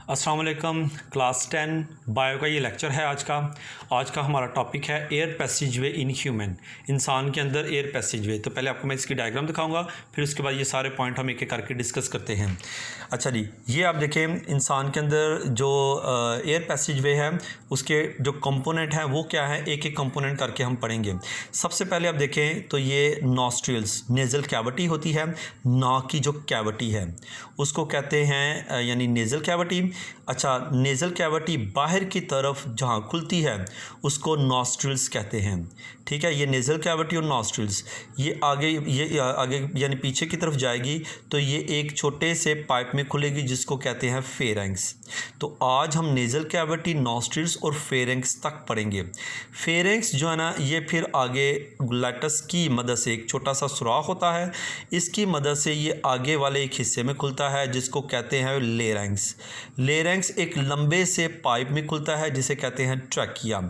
अस्सलाम वालेकुम। Class 10 bio का ये लेक्चर है आज का हमारा टॉपिक है air passage way in human, इंसान के अंदर एयर पैसेज वे। तो पहले आपको मैं इसकी डायग्राम दिखाऊंगा, फिर उसके बाद ये सारे पॉइंट हम एक एक करके डिस्कस करते हैं। अच्छा जी, ये आप देखें इंसान के अंदर जो एयर पैसेज वे है उसके जो कंपोनेंट हैं वो क्या है, एक एक कंपोनेंट करके हम पढ़ेंगे। सबसे पहले आप देखें तो ये नॉस्ट्रिल्स, नेज़ल कैविटी होती है, नाक की जो कैविटी है उसको कहते हैं यानी नेज़ल कैविटी। अच्छा, नेज़ल कैविटी बाहर की तरफ जहाँ खुलती है उसको नॉस्ट्रिल्स कहते हैं। ठीक है, ये नेज़ल कैविटी और नॉस्ट्रिल्स ये आगे यानी पीछे की तरफ जाएगी तो ये एक छोटे से पाइप में खुलेगी जिसको कहते हैं फेरेंक्स। तो आज हम नेज़ल कैविटी, नॉस्ट्रिल्स और फेरेंक्स तक पढ़ेंगे। फेरेंक्स जो है ना ये फिर आगे ग्लैटस की मदद से एक छोटा सा सुराख होता है, इसकी मदद से ये आगे वाले एक हिस्से में खुलता है जिसको कहते हैं लेरेंक्स। लेरेंक्स एक लंबे से पाइप में खुलता है जिसे कहते हैं ट्रैकिया।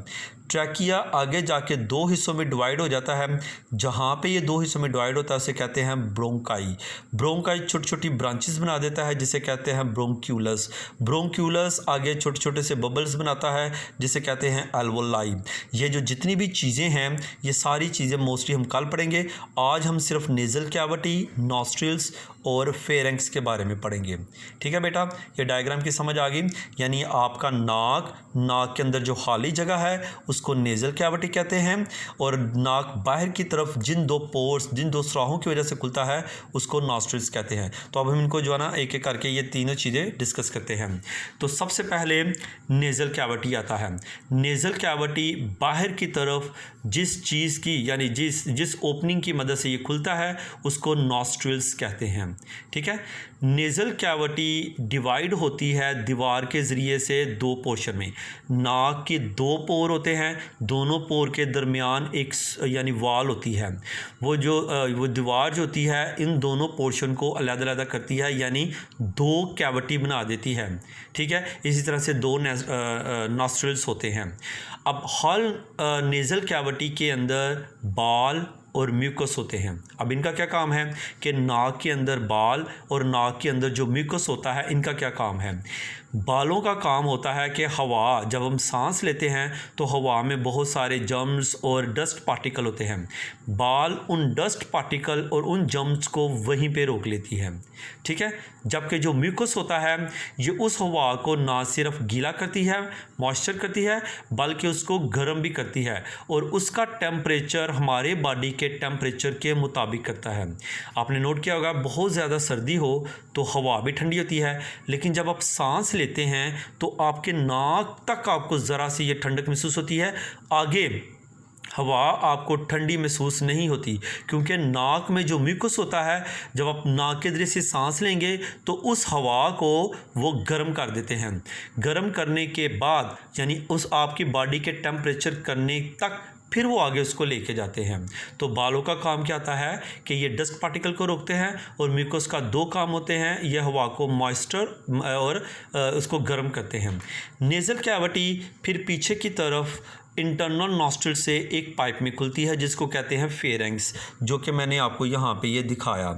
ट्रैकिया आगे जाके दो हिस्सों में डिवाइड हो जाता है, जहाँ पे ये दो हिस्सों में डिवाइड होता है उसे कहते हैं ब्रोंकाई। ब्रोंकाई छोटी छोटी ब्रांचेस बना देता है जिसे कहते हैं ब्रोंक्यूलस। ब्रोंक्यूलस आगे छोटे छोटे से बबल्स बनाता है जिसे कहते हैं एल्वोलाई। ये जो जितनी भी चीज़ें हैं ये सारी चीज़ें मोस्टली हम कल पढ़ेंगे। आज हम सिर्फ नेज़ल कैविटी, नॉस्ट्रिल्स और फेरेंक्स के बारे में पढ़ेंगे। ठीक है बेटा, ये डायग्राम की समझ आ गई। यानी आपका नाक के अंदर जो खाली जगह है उसको नेज़ल कैविटी कहते हैं, और नाक बाहर की तरफ जिन दो पोर्स, जिन दो सुराहों की वजह से खुलता है उसको नॉस्ट्रिल्स कहते हैं। तो अब हम इनको जो है ना एक एक करके ये तीनों चीज़ें डिस्कस करते हैं। तो सबसे पहले नेज़ल कैविटी आता है। नेज़ल कैविटी बाहर की तरफ जिस चीज़ की यानी जिस ओपनिंग की मदद से ये खुलता है उसको नॉस्ट्रिल्स कहते हैं। ठीक है, नेज़ल कैविटी डिवाइड होती है दीवार के ज़रिए से दो पोर्शन में। नाक के दो पोर होते हैं, दोनों पोर के दरमियान एक यानी वॉल होती है। वो दीवार जो होती है इन दोनों पोर्शन को अलग-अलग करती है, यानी दो कैविटी बना देती है। ठीक है, इसी तरह से दो नॉस्ट्रिल्स होते हैं। अब हर नेज़ल कैविटी के अंदर बाल और म्यूकस होते हैं। अब इनका क्या काम है कि नाक के अंदर बाल और नाक के अंदर जो म्यूकस होता है इनका क्या काम है। बालों का काम होता है कि हवा, जब हम सांस लेते हैं तो हवा में बहुत सारे जर्म्स और डस्ट पार्टिकल होते हैं। बाल उन डस्ट पार्टिकल और उन जर्म्स को वहीं पे रोक लेती है। ठीक है, जबकि जो म्यूकस होता है ये उस हवा को ना सिर्फ गीला करती है, मॉइस्चर करती है, बल्कि उसको गर्म भी करती है, और उसका टेम्परेचर हमारे बॉडी के टेम्परेचर के मुताबिक करता है। आपने नोट किया होगा बहुत ज़्यादा सर्दी हो तो हवा भी ठंडी होती है, लेकिन जब आप सांस लेते हैं तो आपके नाक तक आपको ज़रा सी ये ठंडक महसूस होती है, आगे हवा आपको ठंडी महसूस नहीं होती, क्योंकि नाक में जो म्यूकस होता है जब आप नाक के जरिए से सांस लेंगे तो उस हवा को वो गर्म कर देते हैं। गर्म करने के बाद यानी उस आपकी बॉडी के टेम्परेचर करने तक फिर वो आगे उसको लेके जाते हैं। तो बालों का काम क्या आता है कि ये डस्ट पार्टिकल को रोकते हैं, और म्यूकस का दो काम होते हैं, ये हवा को मॉइस्चर और उसको गर्म करते हैं। नेज़ल कैविटी फिर पीछे की तरफ इंटरनल नॉस्ट्रिल से एक पाइप में खुलती है जिसको कहते हैं फेरेंक्स, जो कि मैंने आपको यहाँ पे ये दिखाया।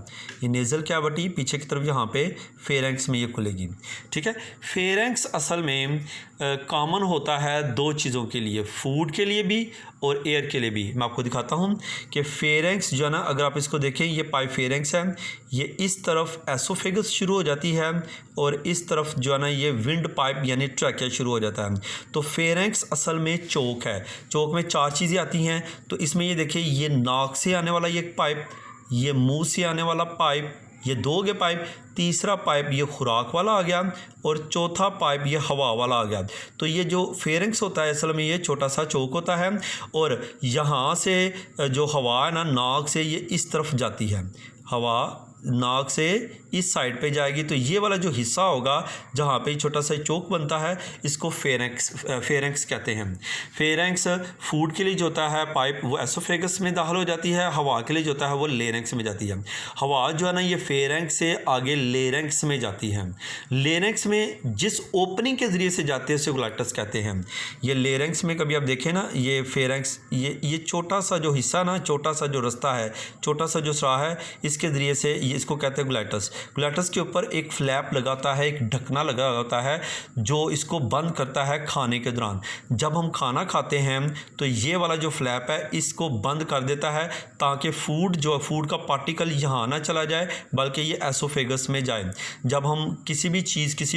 ये नेज़ल कैविटी पीछे की तरफ यहाँ पे फेरेंक्स में ये खुलेगी। ठीक है, फेरेंक्स असल में कॉमन होता है दो चीज़ों के लिए, फूड के लिए भी और एयर के लिए भी। मैं आपको दिखाता हूँ कि फेरेंक्स जो है ना, अगर आप इसको देखें ये पाइप फेरेंक्स है, ये इस तरफ एसोफेगस शुरू हो जाती है और इस तरफ जो है ना ये विंड पाइप यानी ट्रैकिया शुरू हो जाता है। तो फेरेंक्स असल में चोक है। चोक में चार चीज़ें आती हैं, तो इसमें ये देखिए ये नाक से आने वाला ये पाइप, ये मुंह से आने वाला पाइप, ये दो हो गए पाइप, तीसरा पाइप ये खुराक वाला आ गया, और चौथा पाइप ये हवा वाला आ गया। तो ये जो फेरेंक्स होता है असल में ये छोटा सा चौक होता है, और यहाँ से जो हवा है ना नाक से ये इस तरफ जाती है, हवा नाक से इस साइड पे जाएगी। तो ये वाला जो हिस्सा होगा जहाँ पे छोटा सा चौक बनता है इसको फेरेंक्स कहते हैं। फेरेंक्स फूड के लिए जो होता है पाइप वो एसोफेगस में दाखिल हो जाती है, हवा के लिए जो होता है वो लेरेंक्स में जाती है। हवा जो है ना ये फेरेंक्स से आगे लेरेंक्स में जाती है। लेरेंक्स में जिस ओपनिंग के ज़रिए से जाते हैं उसे ग्लैटस कहते हैं। ये लेरेंक्स में कभी आप देखें ना ये फेरेंक्स ये छोटा सा जो हिस्सा ना, छोटा सा जो रास्ता है, छोटा सा जो सुराख है, इसके ज़रिए से इसको कहते हैं ग्लैटस। ग्लैटस के ऊपर एक फ्लैप लगा होता है, एक ढकना लगा होता है जो इसको बंद करता है खाने के दौरान। जब हम खाना खाते हैं तो ये वाला जो फ्लैप है इसको बंद कर देता है ताकि फूड का पार्टिकल यहाँ ना चला जाए बल्कि ये एसोफेगस में जाए। जब हम किसी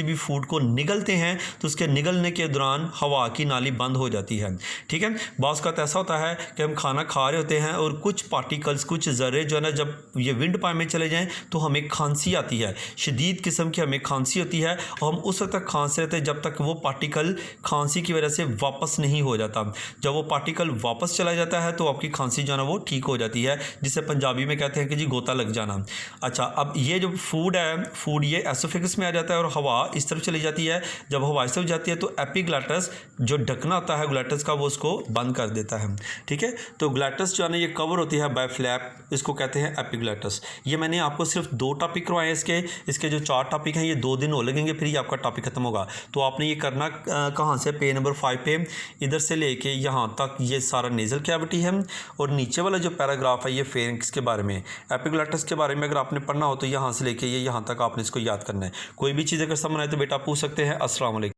भी फूड को निगलते हैं तो उसके निगलने के दौरान हवा की नाली बंद हो जाती है। ठीक है, बाज़ का ऐसा होता है कि हम खाना खा रहे होते हैं और कुछ पार्टिकल्स, कुछ ज़र्रे जो है ना, जब ये विंड पाइप में चले जाएं तो हमें खांसी आती है, शदीद किस्म की हमें खांसी होती है और हम उस वक्त तक खांसते रहते हैं जब तक वो पार्टिकल खांसी की वजह से वापस नहीं हो जाता। जब वो पार्टिकल वापस चला जाता है तो आपकी खांसी जो है ना वो ठीक हो जाती है, जिसे पंजाबी में कहते हैं कि जी गोता लग जाना। अच्छा, अब ये जो फूड ये एसोफेगस में आ जाता है और हवा इस तरफ चली जाती है। जब हवा इस तरफ जाती है तो एपिग्लैटस जो ढकना होता है ग्लैटस का वो उसको बंद कर देता है। ठीक है, तो ग्लैटस जो है ना ये कवर होती है बाय फ्लैप, इसको कहते हैं एपिग्लैटस। ये मैंने आपको सिर्फ 2 टॉपिक करवाए हैं। इसके जो 4 टॉपिक हैं ये 2 दिन और लगेंगे, फिर ये आपका टॉपिक खत्म होगा। तो आपने ये करना कहाँ से, पेज नंबर 5 पे इधर से लेके यहाँ तक ये सारा नेज़ल कैविटी है और नीचे वाला जो पैराग्राफ है ये फेरिंक्स के बारे में, एपिग्लैटस के बारे में अगर आपने पढ़ना हो तो यहाँ से लेके ये यहाँ तक आपने इसको याद करना है। कोई भी चीज़ अगर समझ आए तो बेटा पूछ सकते हैं। अस्सलाम वालेकुम।